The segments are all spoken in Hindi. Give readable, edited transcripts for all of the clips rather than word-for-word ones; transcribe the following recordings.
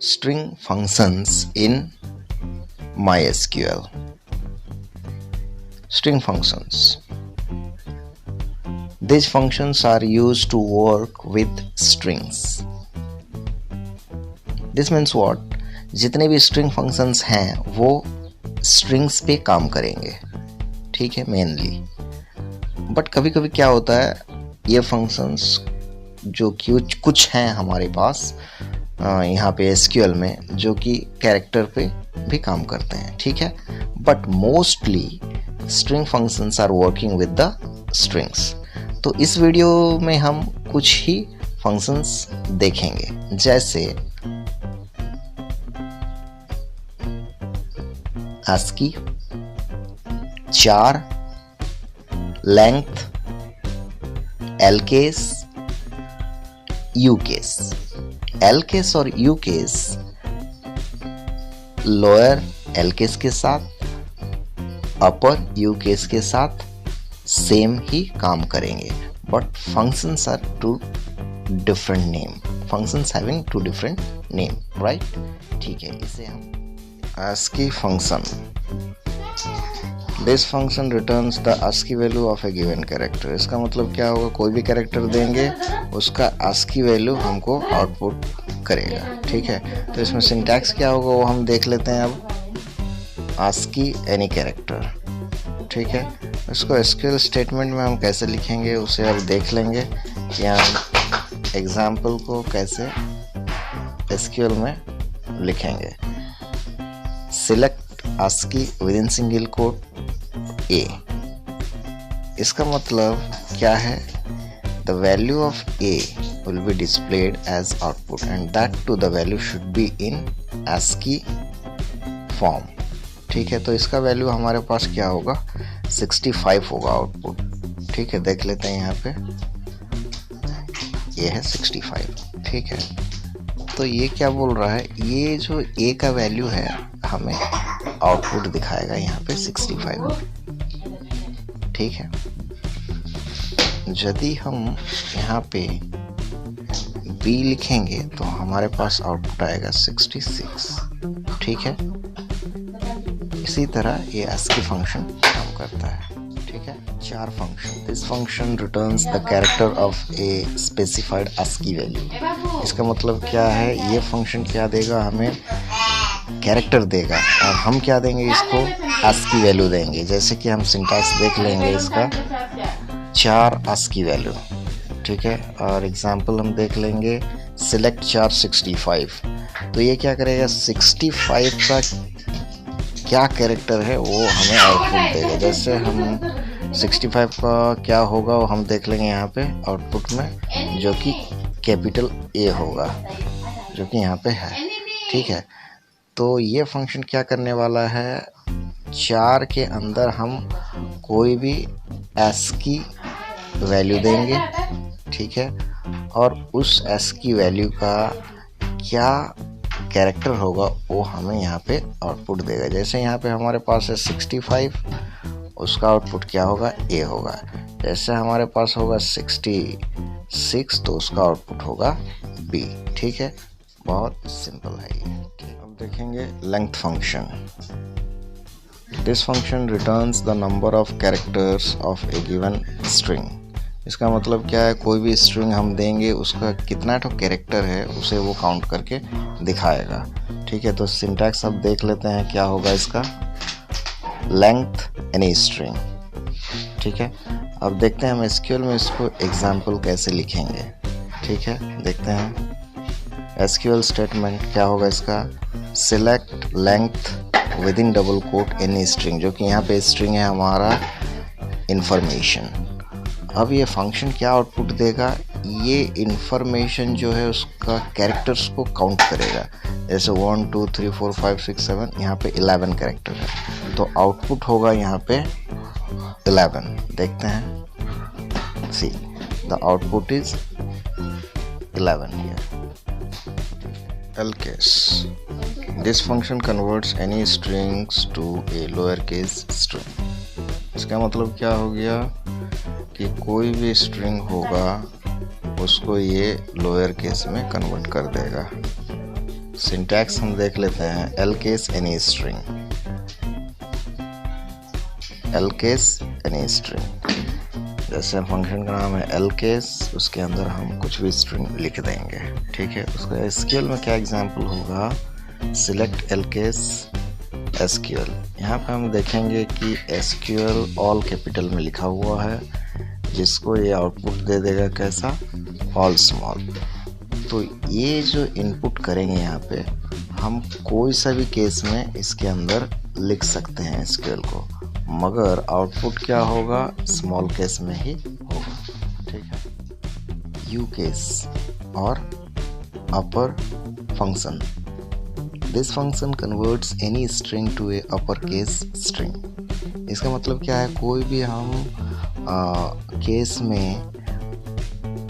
string functions in MySQL. String functions. These functions are used to work with strings. This means what? जितने भी string functions हैं वो strings पे काम करेंगे, ठीक है, मेनली. बट कभी कभी क्या होता है, ये functions जो कि कुछ हैं हमारे पास यहाँ पे SQL में, जो कि कैरेक्टर पे भी काम करते हैं, ठीक है. But mostly string functions are working with the strings. तो इस वीडियो में हम कुछ ही फंक्शंस देखेंगे, जैसे ASCII, char, length, lcase, ucase. lcase और ucase लोअर lcase के साथ, अपर ucase के साथ सेम ही काम करेंगे, but functions are two different name. Functions having two different name, right? ठीक है, इसे हम ASCII function. This function returns the ASCII value of a given character. इसका मतलब क्या होगा, कोई भी कैरेक्टर देंगे उसका ASCII वैल्यू हमको आउटपुट करेगा, ठीक है. तो इसमें सिंटैक्स क्या होगा वो हम देख लेते हैं अब. ASCII any character, ठीक है. इसको SQL स्टेटमेंट में हम कैसे लिखेंगे उसे अब देख लेंगे कि हम एग्जाम्पल को कैसे SQL में लिखेंगे. Select ASCII within single quote A. इसका मतलब क्या है, the value of A will be displayed as output and that too the value should be in ASCII form, ठीक है. तो इसका वैल्यू हमारे पास क्या होगा, 65 होगा आउटपुट, ठीक है. देख लेते हैं यहाँ पे, ये है 65, ठीक है. तो ये क्या बोल रहा है, ये जो A का वैल्यू है हमें आउटपुट दिखाएगा यहाँ पे 65, ठीक है. यदि हम यहाँ पे B लिखेंगे तो हमारे पास आउटपुट आएगा 66, ठीक है. इसी तरह ये ASCII फंक्शन काम करता है, ठीक है. char function. This function returns the character of a specified ASCII value. इसका मतलब क्या है, ये फंक्शन क्या देगा, हमें कैरेक्टर देगा और हम क्या देंगे, इसको ASCII वैल्यू देंगे. जैसे कि हम सिंटैक्स देख लेंगे इसका, char ASCII वैल्यू, ठीक है. और एग्जांपल हम देख लेंगे, select char 65. तो ये क्या करेगा, 65 का क्या कैरेक्टर है वो हमें आउटपुट देगा. जैसे हम 65 का क्या होगा वो हम देख लेंगे यहाँ पे आउटपुट में, जो कि कैपिटल A होगा, जो कि यहाँ पे है, ठीक है. तो ये फंक्शन क्या करने वाला है, char के अंदर हम कोई भी ASCII वैल्यू देंगे, ठीक है. और उस ASCII वैल्यू का क्या कैरेक्टर होगा वो हमें यहाँ पे आउटपुट देगा. जैसे यहाँ पे हमारे पास है 65, उसका आउटपुट क्या होगा, A होगा. जैसे हमारे पास होगा 66 तो उसका आउटपुट होगा B, ठीक है. बहुत सिंपल है ये. अब देखेंगे length function. This function returns the number of characters of A given string. इसका मतलब क्या है, कोई भी स्ट्रिंग हम देंगे उसका कितना तो कैरेक्टर है उसे वो काउंट करके दिखाएगा, ठीक है. तो सिंटैक्स अब देख लेते हैं क्या होगा इसका, लेंथ एनी स्ट्रिंग, ठीक है. अब देखते हैं हम SQL में इसको एग्जाम्पल कैसे लिखेंगे, ठीक है. देखते हैं SQL स्टेटमेंट क्या होगा इसका, select length within double quote any string, जो कि यहाँ पे स्ट्रिंग है हमारा इंफॉर्मेशन. अब ये फंक्शन क्या आउटपुट देगा, ये इंफॉर्मेशन जो है उसका कैरेक्टर्स को काउंट करेगा. जैसे 1 2 3 4 5 6 7, यहाँ पे 11 कैरेक्टर है, तो आउटपुट होगा यहाँ पे 11. देखते हैं, see the output is 11 here. lcase. This function converts any strings to a lowercase string. इसका मतलब क्या हो गया कि कोई भी स्ट्रिंग होगा उसको ये लोअर केस में कन्वर्ट कर देगा. सिंटैक्स हम देख लेते हैं, L case any string, L case any string. जैसे फंक्शन का नाम है एल केस, उसके अंदर हम कुछ भी स्ट्रिंग लिख देंगे, ठीक है। उसका एसक्यूएल में क्या एग्जांपल होगा, सिलेक्ट एल केस एसक्यूएल। यहाँ पे हम देखेंगे कि एसक्यूएल ऑल कैपिटल में लिखा हुआ है, जिसको ये आउटपुट दे देगा कैसा, ऑल स्मॉल। तो ये जो इनपुट करेंगे यहाँ पे हम कोई सा भी केस में इसके अंदर लिख सकते हैं एसक्यूएल को, मगर आउटपुट क्या होगा, स्मॉल केस में ही होगा, ठीक है। यू केस और upper function, this function converts any string to a upper case string. इसका मतलब क्या है, कोई भी हम केस में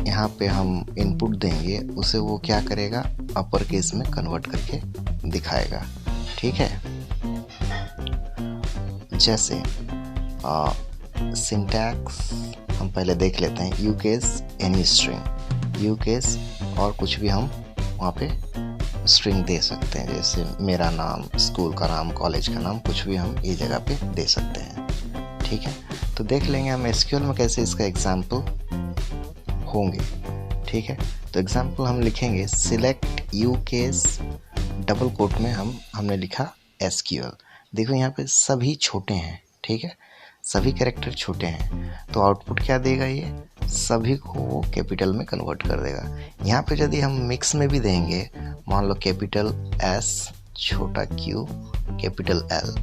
यहाँ पे हम इनपुट देंगे, उसे वो क्या करेगा, अपर केस में कन्वर्ट करके दिखाएगा, ठीक है। जैसे सिंटैक्स हम पहले देख लेते हैं, you case any string, you case और कुछ भी हम वहाँ पे स्ट्रिंग दे सकते हैं, जैसे मेरा नाम, स्कूल का नाम, कॉलेज का नाम, कुछ भी हम ये जगह पे दे सकते हैं, ठीक है। तो देख लेंगे हम एसक्यूएल में कैसे इसका एग्जाम्पल होंगे, ठीक है। तो एग्जाम्पल हम लिखेंगे, select U case, double quote में हमने लिखा एसक्यूएल। देखो यहाँ पे सभी छोटे हैं, ठीक है, सभी कैरेक्टर छोटे हैं, तो आउटपुट क्या देगा, ये सभी को वो कैपिटल में कन्वर्ट कर देगा। यहाँ पे यदि हम मिक्स में भी देंगे, मान लो कैपिटल एस, छोटा क्यू, कैपिटल एल,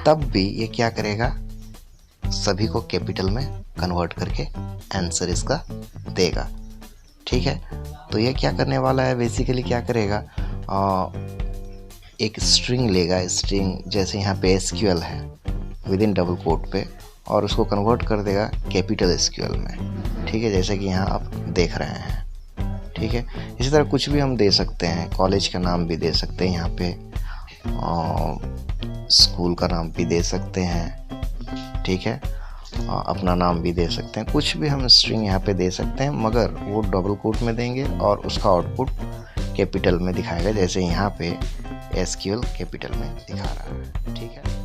तब भी ये क्या करेगा, सभी को कैपिटल में कन्वर्ट करके आंसर इसका देगा, ठीक है। तो ये क्या करने वाला है, बेसिकली क्या करेगा, एक स्ट्रिंग लेगा, स्ट्रिंग जैसे यहाँ पे एसक्यूएल है विद इन डबल कोट पे, और उसको कन्वर्ट कर देगा कैपिटल एसक्यूएल में, ठीक है, जैसे कि यहाँ आप देख रहे हैं, ठीक है। इसी तरह कुछ भी हम दे सकते हैं, कॉलेज का नाम भी दे सकते हैं यहाँ पे, स्कूल का नाम भी दे सकते हैं, ठीक है, अपना नाम भी दे सकते हैं, कुछ भी हम स्ट्रिंग यहाँ पे दे सकते हैं, मगर वो डबल कोट में देंगे और उसका आउटपुट कैपिटल में दिखाएगा, जैसे यहाँ पे एसक्यूएल कैपिटल में दिखा रहा है, ठीक है।